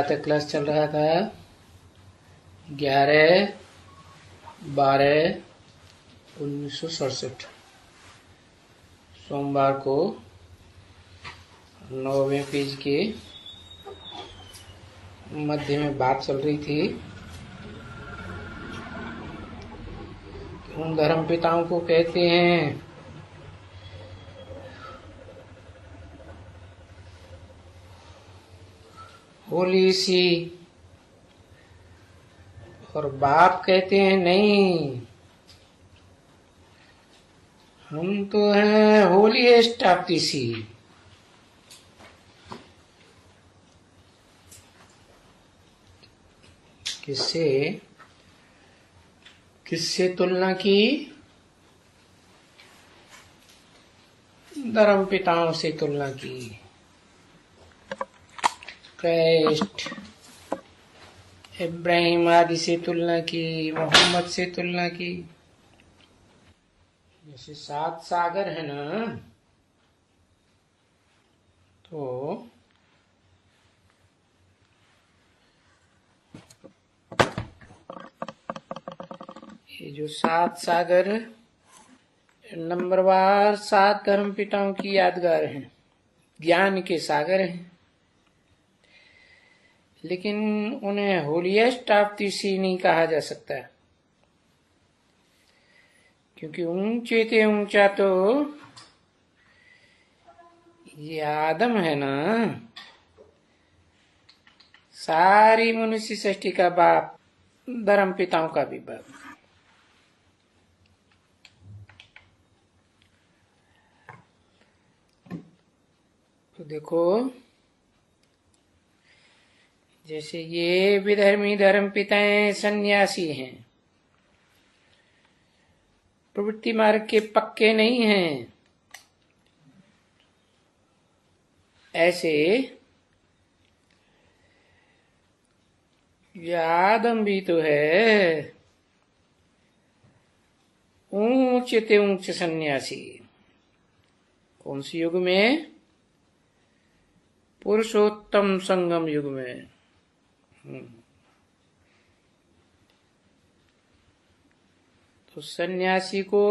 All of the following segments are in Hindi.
तक क्लास चल रहा था 11/12/1967। सोमवार को 9वें पेज के मध्य में बात चल रही थी। उन धर्म पिताओं को कहते हैं होली सी, और बाप कहते हैं नहीं, हम तो हैं होलीएस्ट ऑफ द सी। किससे तुलना की? धर्म पिताओं से तुलना की। क्राइस्ट, इब्राहिम आदि से तुलना की, मोहम्मद से तुलना की। जैसे 7 सागर है ना, तो ये जो 7 सागर नंबरवार 7 धर्म पिताओं की यादगार हैं, ज्ञान के सागर हैं, लेकिन उन्हें होलीएस्ट ऑफ द सी नहीं कहा जा सकता, क्योंकि ऊंचे से ऊंचा तो ये आदम है ना, सारी मनुष्य सृष्टि का बाप, धर्म पिताओं का भी बाप। तो देखो, जैसे ये विधर्मी धर्म पिताएं सन्यासी हैं, प्रवृत्ति मार्ग के पक्के नहीं हैं, ऐसे ये आदम भी तो है ऊंचे ते ऊंचे सन्यासी। कौन सी युग में? पुरुषोत्तम संगम युग में। तो सन्यासी को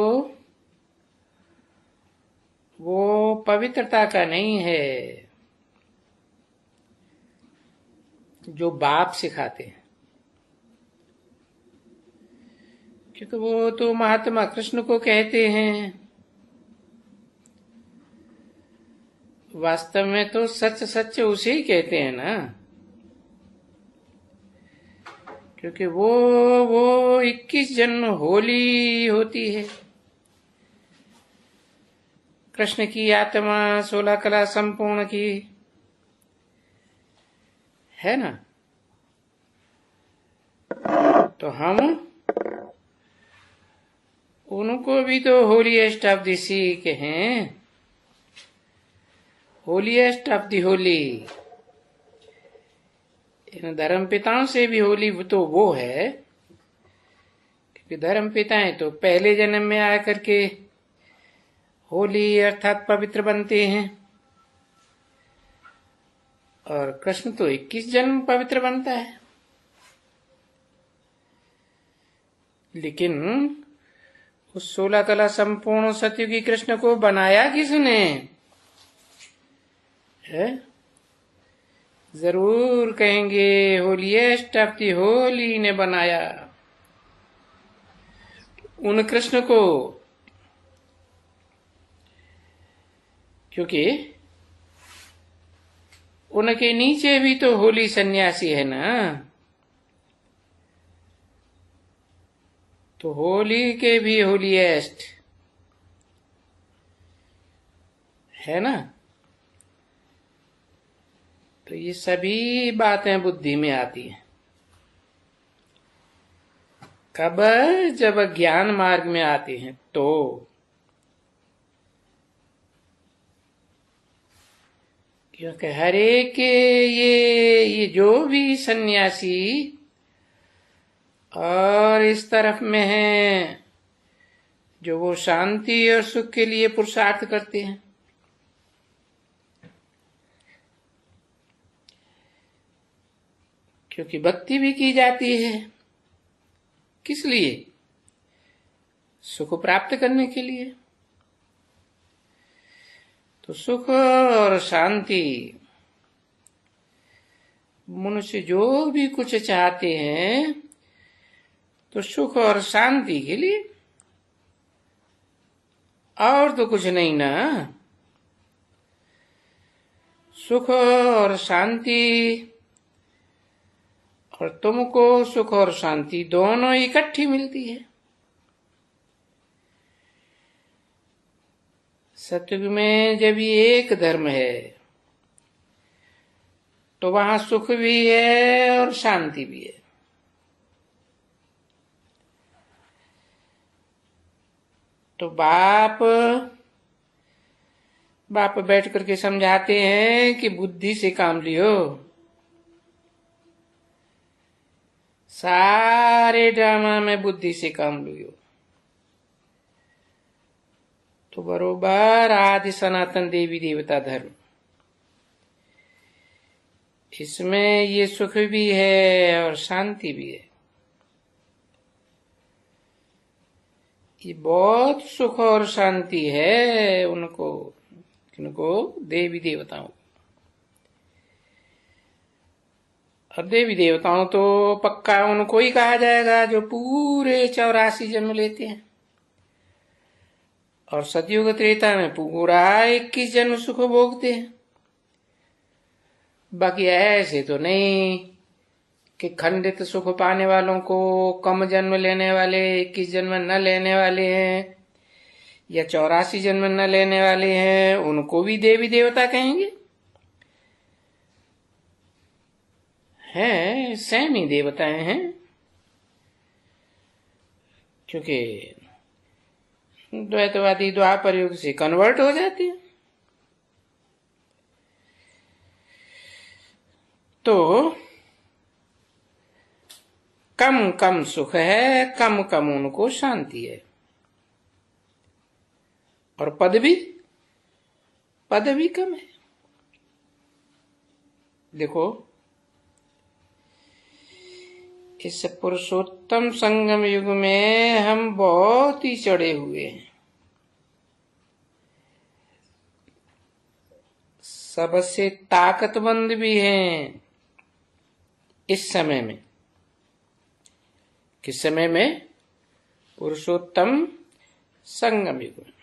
वो पवित्रता का नहीं है जो बाप सिखाते हैं, क्योंकि वो तो महात्मा कृष्ण को कहते हैं। वास्तव में तो सच सच उसे ही कहते हैं ना, क्योंकि वो 21 जन्म होली होती है। कृष्ण की आत्मा 16 कला संपूर्ण की है ना। तो हम उनको भी तो होलीएस्ट ऑफ द सी कहें, होलीएस्ट ऑफ द होली। इन धर्म पिताओं से भी होली तो वो है, क्योंकि धर्म पिताएं तो पहले जन्म में आकर के होली अर्थात पवित्र बनते हैं, और कृष्ण तो 21 जन्म पवित्र बनता है। लेकिन उस 16 कला संपूर्ण सतयुगी कृष्ण को बनाया किसने है? जरूर कहेंगे होलीएस्ट ऑफ द होली ने बनाया उन कृष्ण को, क्योंकि उनके नीचे भी तो होली सन्यासी है ना। तो होली के भी होलीएस्ट है ना। तो ये सभी बातें बुद्धि में आती हैं कब? जब ज्ञान मार्ग में आते हैं तो। क्योंकि हर एक ये जो भी सन्यासी और इस तरफ में है, जो वो शांति और सुख के लिए पुरुषार्थ करते हैं, क्योंकि भक्ति भी की जाती है। किस लिए? सुख प्राप्त करने के लिए। तो सुख और शांति, मनुष्य जो भी कुछ चाहते हैं तो सुख और शांति के लिए, और तो कुछ नहीं ना। सुख और शांति, और तुमको सुख और शांति दोनों इकट्ठी मिलती है। सतयुग में जब ये एक धर्म है तो वहां सुख भी है और शांति भी है। तो बाप बैठ करके समझाते हैं कि बुद्धि से काम लियो। सारे ड्रामा में बुद्धि से काम लियो तो बरोबर आदि सनातन देवी देवता धर्म, इसमें ये सुख भी है और शांति भी है। ये बहुत सुख और शांति है उनको, देवी देवताओं। और देवी देवताओं तो पक्का उनको ही कहा जाएगा जो पूरे 84 जन्म लेते हैं, और सतयुग त्रेता में पूरा 21 जन्म सुख भोगते हैं। बाकी ऐसे तो नहीं कि खंडित सुख पाने वालों को कम जन्म लेने वाले 21 जन्म न लेने वाले हैं या 84 जन्म न लेने वाले हैं उनको भी देवी देवता कहेंगे? हैं, सेम ही देवताएं हैं, क्योंकि द्वैतवादी द्वापर युग से कन्वर्ट हो जाते हैं। तो कम कम सुख है, कम कम उनको शांति है, और पद भी कम है। देखो, इस पुरुषोत्तम संगम युग में हम बहुत ही चढ़े हुए हैं। सबसे ताकतवंद भी हैं इस समय में। किस समय में? पुरुषोत्तम संगम युग में।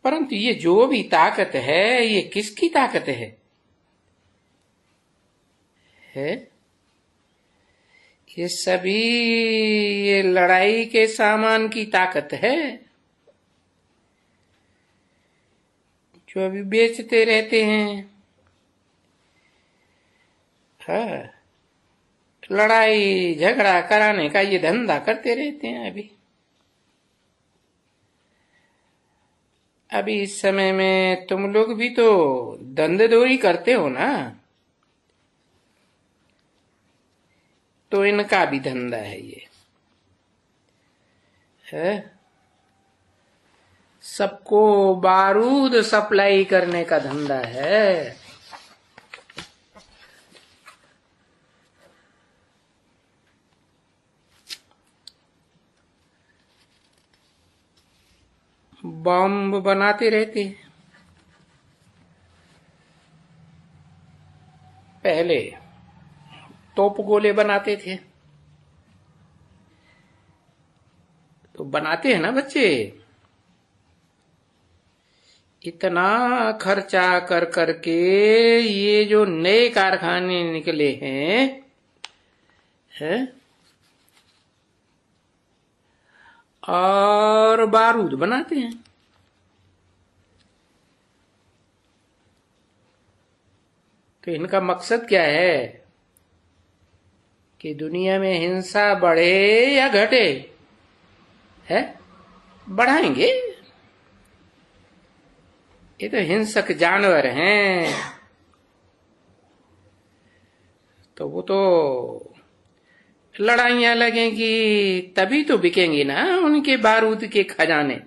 परंतु ये जो भी ताकत है, ये किसकी ताकत है? ये सभी ये लड़ाई के सामान की ताकत है, जो अभी बेचते रहते हैं। हाँ, लड़ाई झगड़ा कराने का ये धंधा करते रहते हैं। अभी इस समय में तुम लोग भी तो धंधेदोरी करते हो ना, तो इनका भी धंधा है ये, है सबको बारूद सप्लाई करने का धंधा है। बम बनाते रहते हैं। पहले तोप गोले बनाते थे, तो बनाते हैं ना बच्चे, इतना खर्चा कर करके ये जो नए कारखाने निकले हैं, और बारूद बनाते हैं। तो इनका मकसद क्या है कि दुनिया में हिंसा बढ़े या घटे? है, बढ़ाएंगे। ये तो हिंसक जानवर हैं, तो वो तो लड़ाइयां लगेंगी तभी तो बिकेंगी ना उनके बारूद के खजाने।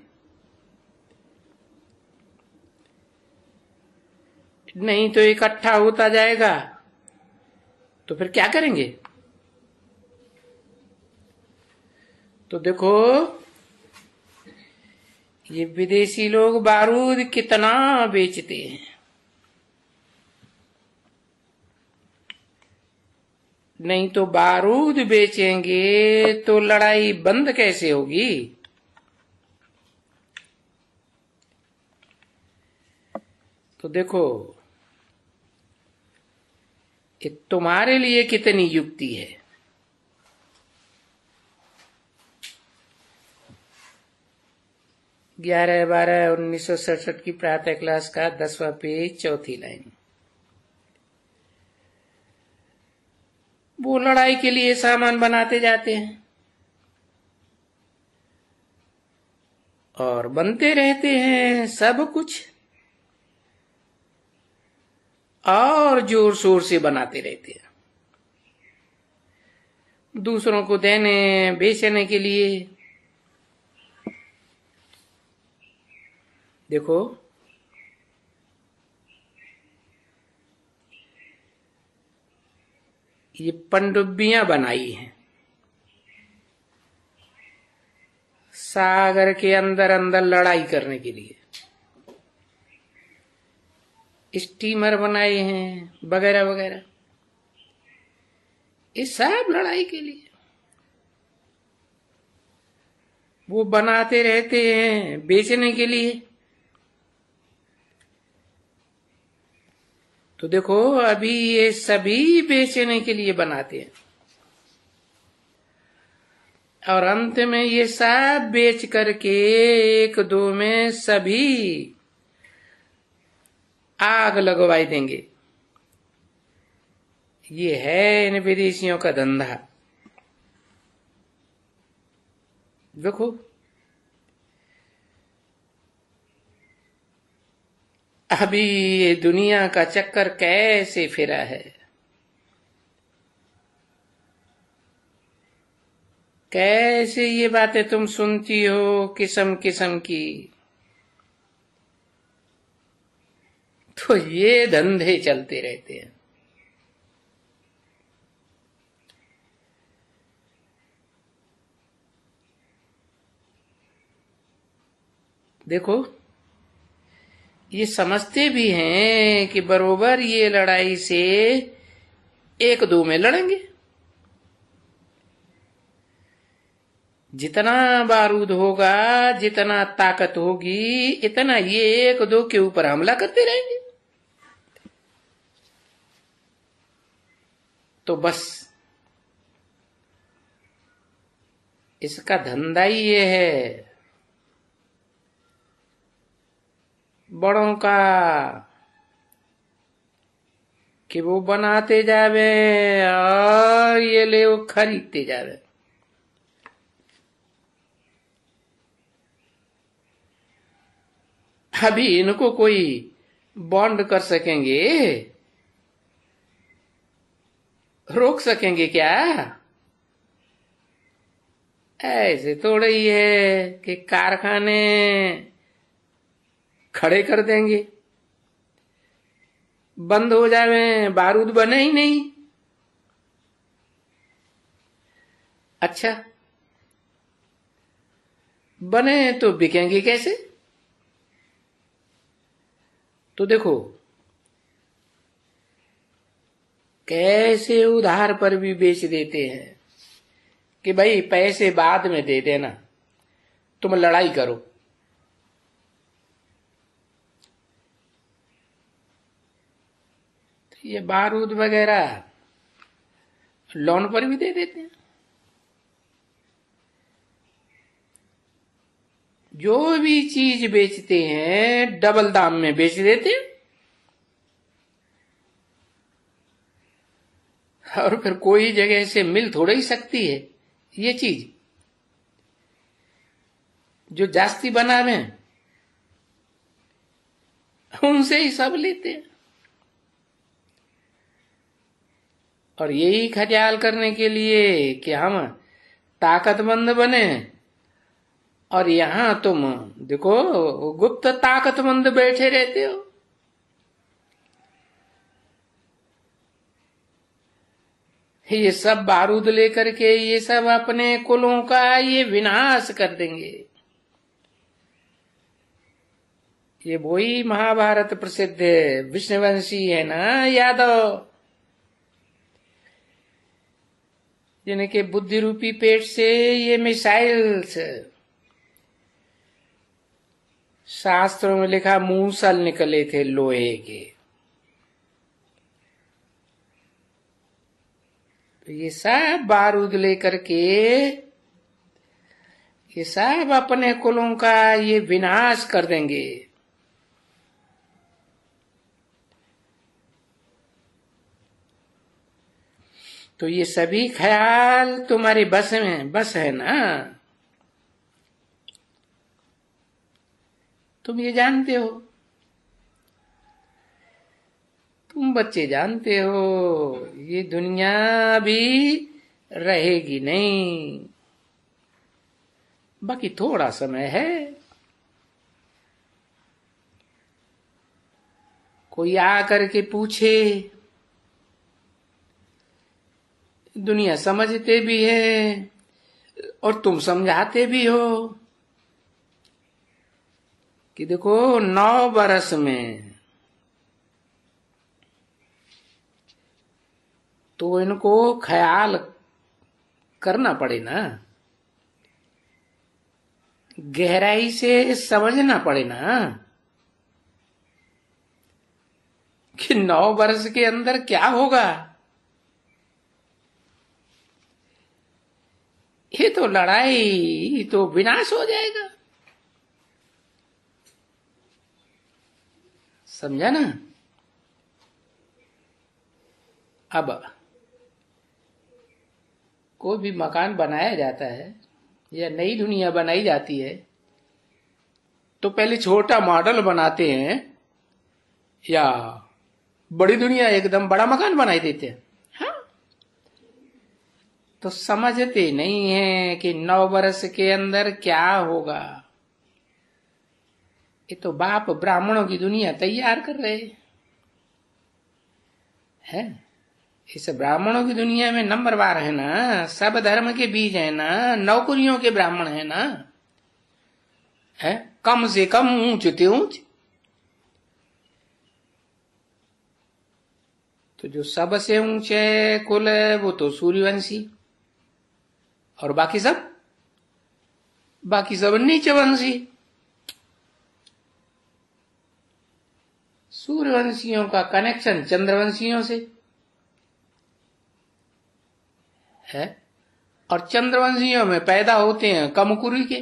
नहीं तो इकट्ठा होता जाएगा तो फिर क्या करेंगे? तो देखो, ये विदेशी लोग बारूद कितना बेचते हैं। नहीं तो बारूद बेचेंगे तो लड़ाई बंद कैसे होगी? तो देखो, ये तुम्हारे लिए कितनी युक्ति है। 11/12/1967 की प्रातः क्लास का 10वां पेज, चौथी लाइन। वो लड़ाई के लिए सामान बनाते जाते हैं और बनते रहते हैं सब कुछ, और जोर शोर से बनाते रहते हैं दूसरों को देने बेचने के लिए। देखो, ये पनडुब्बियां बनाई हैं सागर के अंदर अंदर लड़ाई करने के लिए, स्टीमर बनाए हैं वगैरह वगैरह, ये सब लड़ाई के लिए वो बनाते रहते हैं बेचने के लिए। तो देखो, अभी ये सभी बेचने के लिए बनाते हैं और अंत में ये सब बेच करके एक दो में सभी आग लगवाई देंगे। ये है इन विदेशियों का धंधा। देखो, अभी ये दुनिया का चक्कर कैसे फिरा है, कैसे ये बातें तुम सुनती हो किस्म किस्म की। तो ये धंधे चलते रहते हैं। देखो, ये समझते भी हैं कि बरोबर ये लड़ाई से एक दो में लड़ेंगे, जितना बारूद होगा, जितना ताकत होगी, इतना ये एक दो के ऊपर हमला करते रहेंगे। तो बस इसका धंधा ही ये है बड़ों का, कि वो बनाते जावे और ये ले वो खरीदते जावे। अभी इनको कोई बॉन्ड कर सकेंगे, रोक सकेंगे क्या? ऐसे थोड़ा ही है कि कारखाने खड़े कर देंगे, बंद हो जावे, बारूद बने ही नहीं। अच्छा, बने तो बिकेंगे कैसे? तो देखो, कैसे उधार पर भी बेच देते हैं कि भाई पैसे बाद में दे देना, तुम लड़ाई करो। तो ये बारूद वगैरह लोन पर भी दे देते हैं। जो भी चीज बेचते हैं डबल दाम में बेच देते हैं, और फिर कोई जगह से मिल थोड़ा ही सकती है ये चीज। जो जास्ती बना रहे हैं उनसे ही सब लेते हैं, और यही ख्याल करने के लिए कि हम ताकतमंद बने, और यहां तुम देखो गुप्त ताकतमंद बैठे रहते हो। ये सब बारूद लेकर के ये सब अपने कुलों का ये विनाश कर देंगे। ये वही महाभारत प्रसिद्ध विष्णुवंशी है ना यादव, जिनके बुद्धि रूपी पेट से ये मिसाइल्स, शास्त्रों में लिखा मूसल निकले थे लोहे के। तो ये सब बारूद लेकर के ये सब अपने कुलों का ये विनाश कर देंगे। तो ये सभी ख्याल तुम्हारे बस है ना, तुम ये जानते हो, तुम बच्चे जानते हो ये दुनिया भी रहेगी नहीं, बाकी थोड़ा समय है। कोई आकर के पूछे, दुनिया समझते भी है और तुम समझाते भी हो कि देखो 9 बरस में तो इनको ख्याल करना पड़े ना, गहराई से समझना पड़े ना कि 9 बरस के अंदर क्या होगा। ये तो लड़ाई तो विनाश हो जाएगा, समझा ना। अब कोई भी मकान बनाया जाता है या नई दुनिया बनाई जाती है तो पहले छोटा मॉडल बनाते हैं या बड़ी दुनिया एकदम बड़ा मकान बनाई देते हैं। हाँ, तो समझते नहीं है कि 9 बरस के अंदर क्या होगा। ये तो बाप ब्राह्मणों की दुनिया तैयार कर रहे हैं। इस ब्राह्मणों की दुनिया में नंबरवार है ना, सब धर्म के बीज है ना, नौकरियों के ब्राह्मण है ना, है कम से कम ऊंच ते ऊंच। तो जो सबसे ऊंचे कुल है वो तो सूर्यवंशी, और बाकी सब नीचवंशी। सूर्यवंशियों का कनेक्शन चंद्रवंशियों से है, और चंद्रवंशियों में पैदा होते हैं कमकुरी के।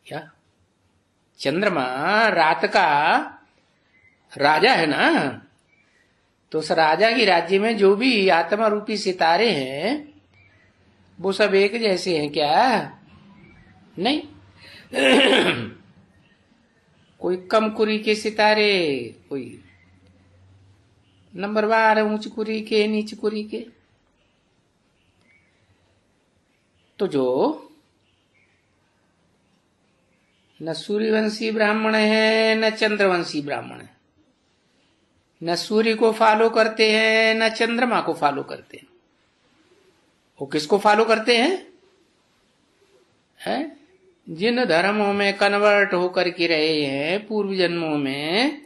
क्या चंद्रमा रात का राजा है ना, तो उस राजा की राज्य में जो भी आत्मा रूपी सितारे हैं वो सब एक जैसे हैं क्या? नहीं। कोई कम कुरी के सितारे, कोई नंबरवार ऊंच कुरी के, नीच कुरी के। तो जो न सूर्यवंशी ब्राह्मण है न चंद्रवंशी ब्राह्मण है, न सूर्य को फॉलो करते हैं न चंद्रमा को फॉलो करते हैं। वो किसको फॉलो करते हैं? जिन धर्मों में कन्वर्ट होकर के रहे हैं पूर्व जन्मों में,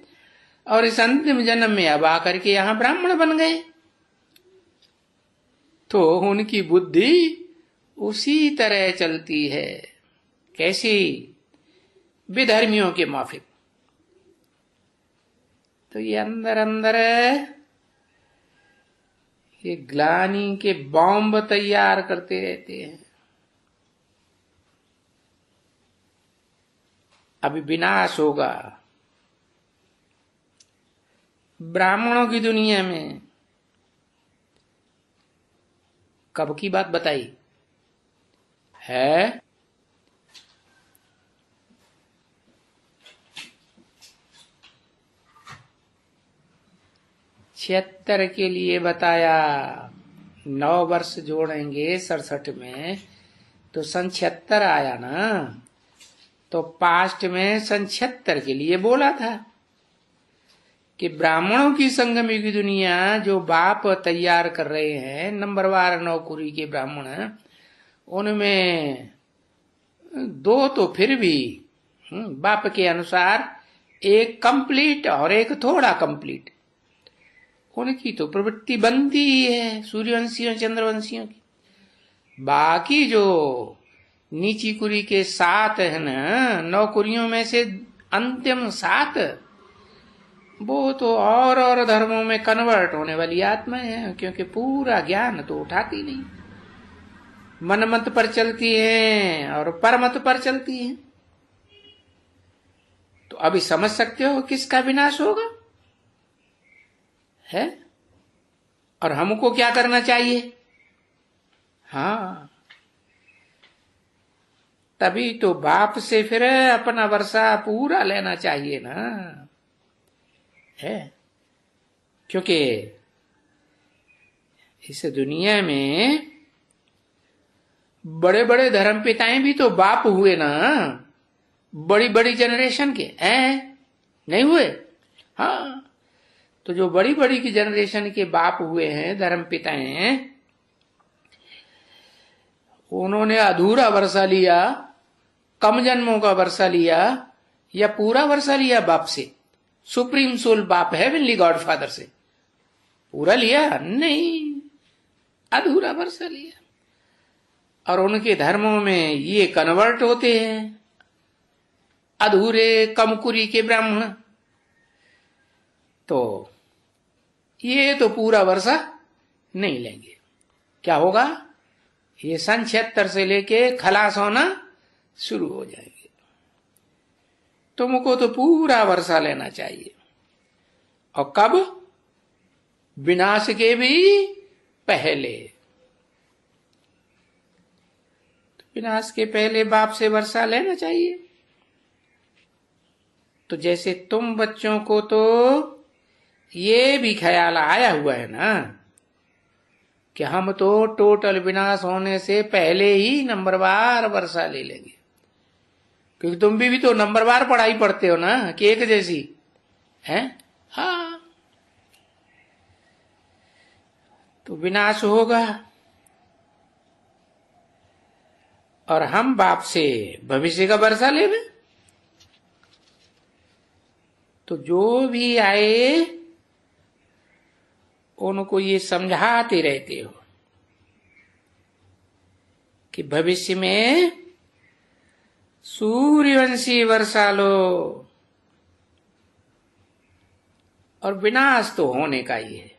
और इस अंतिम जन्म में अब आकर के यहां ब्राह्मण बन गए, तो उनकी बुद्धि उसी तरह चलती है। कैसी? विधर्मियों के माफिक। तो ये अंदर अंदर ये ग्लानि के बॉम्ब तैयार करते रहते हैं। अभी विनाश होगा ब्राह्मणों की दुनिया में। कब की बात बताई है? छिहत्तर के लिए बताया। 9 वर्ष जोड़ेंगे 67 में तो सन 76 आया ना, तो पास्ट में सन 76 के लिए बोला था कि ब्राह्मणों की संगमी की दुनिया जो बाप तैयार कर रहे हैं नंबरवार नौकरी के ब्राह्मण, उनमें दो तो फिर भी बाप के अनुसार एक कंप्लीट और एक थोड़ा कंप्लीट, उनकी तो प्रवृत्ति बनती ही है सूर्यवंशियों चंद्रवंशियों की। बाकी जो नीची कुरी के 7 है ना, 9 कुरियों में से अंतिम 7 वो तो और धर्मों में कन्वर्ट होने वाली आत्माएं हैं, क्योंकि पूरा ज्ञान तो उठाती नहीं, मन मत पर चलती है और परमत पर चलती है। तो अभी समझ सकते हो किसका विनाश होगा है, और हमको क्या करना चाहिए। हाँ, तभी तो बाप से फिर अपना वर्षा पूरा लेना चाहिए ना, है, क्योंकि इस दुनिया में बड़े बड़े धर्म पिताएं भी तो बाप हुए ना, बड़ी बड़ी जनरेशन के हैं, नहीं हुए। हाँ, तो जो बड़ी बड़ी की जनरेशन के बाप हुए हैं धर्म पिताएं, उन्होंने अधूरा वर्षा लिया, कम जन्मों का वर्षा लिया या पूरा वर्षा लिया बाप से। सुप्रीम सोल बाप है हेवनली गॉड फादर से पूरा लिया नहीं, अधूरा वर्षा लिया। और उनके धर्मों में ये कन्वर्ट होते हैं अधूरे कमकुरी के ब्राह्मण, तो ये तो पूरा वर्षा नहीं लेंगे। क्या होगा, ये सन 76 से लेके खलास होना शुरू हो जाएंगे। तुमको तो पूरा वर्षा लेना चाहिए, और कब, विनाश के भी पहले। तो विनाश के पहले बाप से वर्षा लेना चाहिए। तो जैसे तुम बच्चों को तो ये भी ख्याल आया हुआ है ना कि हम तो टोटल विनाश होने से पहले ही नंबरवार वर्षा ले लेंगे, क्योंकि तुम भी तो नंबरवार पढ़ाई पढ़ते हो ना कि एक जैसी है। हाँ, तो विनाश होगा और हम बाप से भविष्य का वर्षा लेवे। तो जो भी आए उनको ये समझाते रहते हो कि भविष्य में सूर्यवंशी वर्षा लो, और विनाश तो होने का ही है।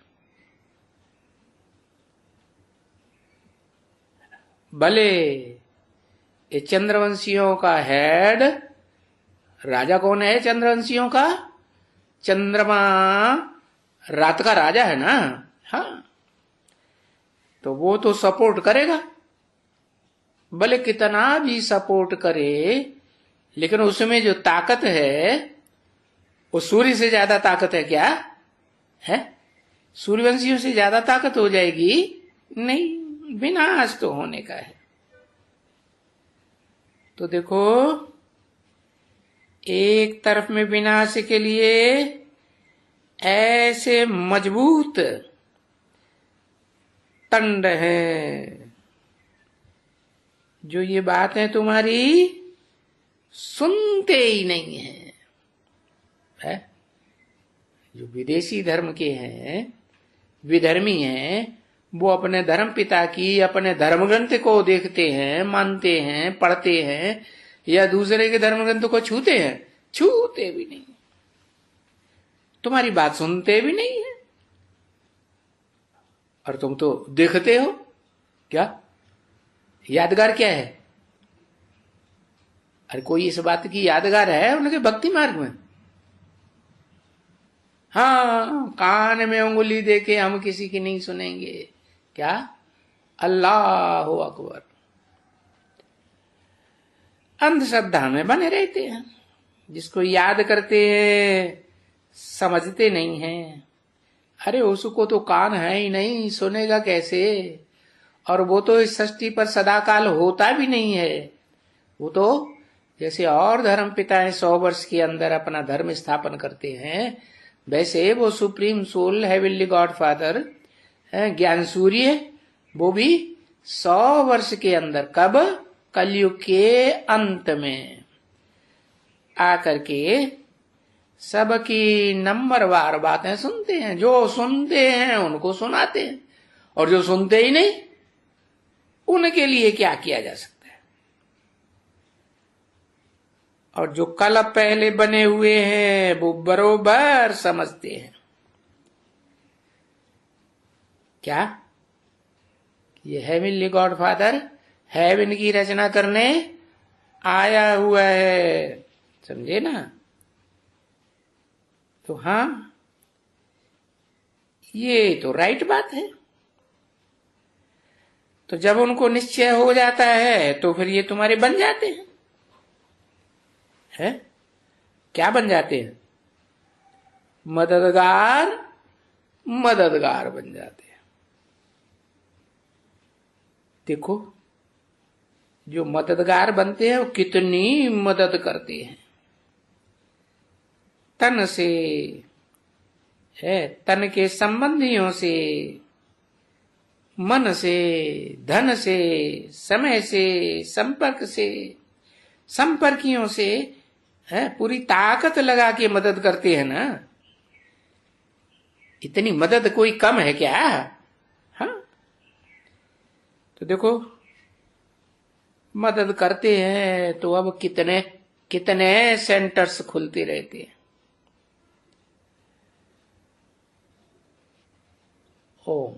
भले ये चंद्रवंशियों का हेड राजा कौन है, चंद्रवंशियों का चंद्रमा रात का राजा है ना। हाँ, तो वो तो सपोर्ट करेगा, भले कितना भी सपोर्ट करे, लेकिन उसमें जो ताकत है वो सूर्य से ज्यादा ताकत है क्या है, सूर्यवंशियों से ज्यादा ताकत हो जाएगी नहीं, विनाश तो होने का है। तो देखो, एक तरफ में विनाश के लिए ऐसे मजबूत तंड है, जो ये बातें तुम्हारी सुनते ही नहीं है? जो विदेशी धर्म के हैं, विधर्मी हैं, वो अपने धर्म पिता की, अपने धर्म ग्रंथ को देखते हैं, मानते हैं, पढ़ते हैं, या दूसरे के धर्म ग्रंथ को छूते हैं? छूते भी नहीं, तुम्हारी बात सुनते भी नहीं है। और तुम तो देखते हो क्या, यादगार क्या है? अरे कोई इस बात की यादगार है उनके भक्ति मार्ग में? हाँ, कान में उंगली देके हम किसी की नहीं सुनेंगे क्या? अल्लाह अकबर। अंधश्रद्धा में बने रहते हैं, जिसको याद करते हैं समझते नहीं हैं। अरे उसको तो कान है ही नहीं, सुनेगा कैसे? और वो तो इस सृष्टि पर सदाकाल होता भी नहीं है। वो तो जैसे और धर्म पिताएं 100 वर्ष के अंदर अपना धर्म स्थापन करते हैं, वैसे वो supreme soul heavenly God father ज्ञान सूर्य, वो भी 100 वर्ष के अंदर, कब? कलयुग के अंत में आकर के सबकी नंबरवार बातें सुनते हैं। जो सुनते हैं उनको सुनाते हैं, और जो सुनते ही नहीं उनके लिए क्या किया जा सकता है। और जो कल पहले बने हुए हैं वो बरोबर समझते हैं क्या? ये हेवनली गॉड फादर हेवन की रचना करने आया हुआ है, समझे ना? तो हाँ, ये तो राइट बात है। तो जब उनको निश्चय हो जाता है तो फिर ये तुम्हारे बन जाते हैं, है? क्या बन जाते हैं? मददगार, मददगार बन जाते हैं। देखो, जो मददगार बनते हैं वो कितनी मदद करते हैं। तन से है, तन के संबंधियों से, मन से, धन से, समय से, संपर्क से, संपर्कियों से, है, पूरी ताकत लगा के मदद करते हैं ना। इतनी मदद कोई कम है क्या? हाँ, तो देखो, मदद करते हैं तो अब कितने कितने सेंटर्स खुलते रहते हैं। ओम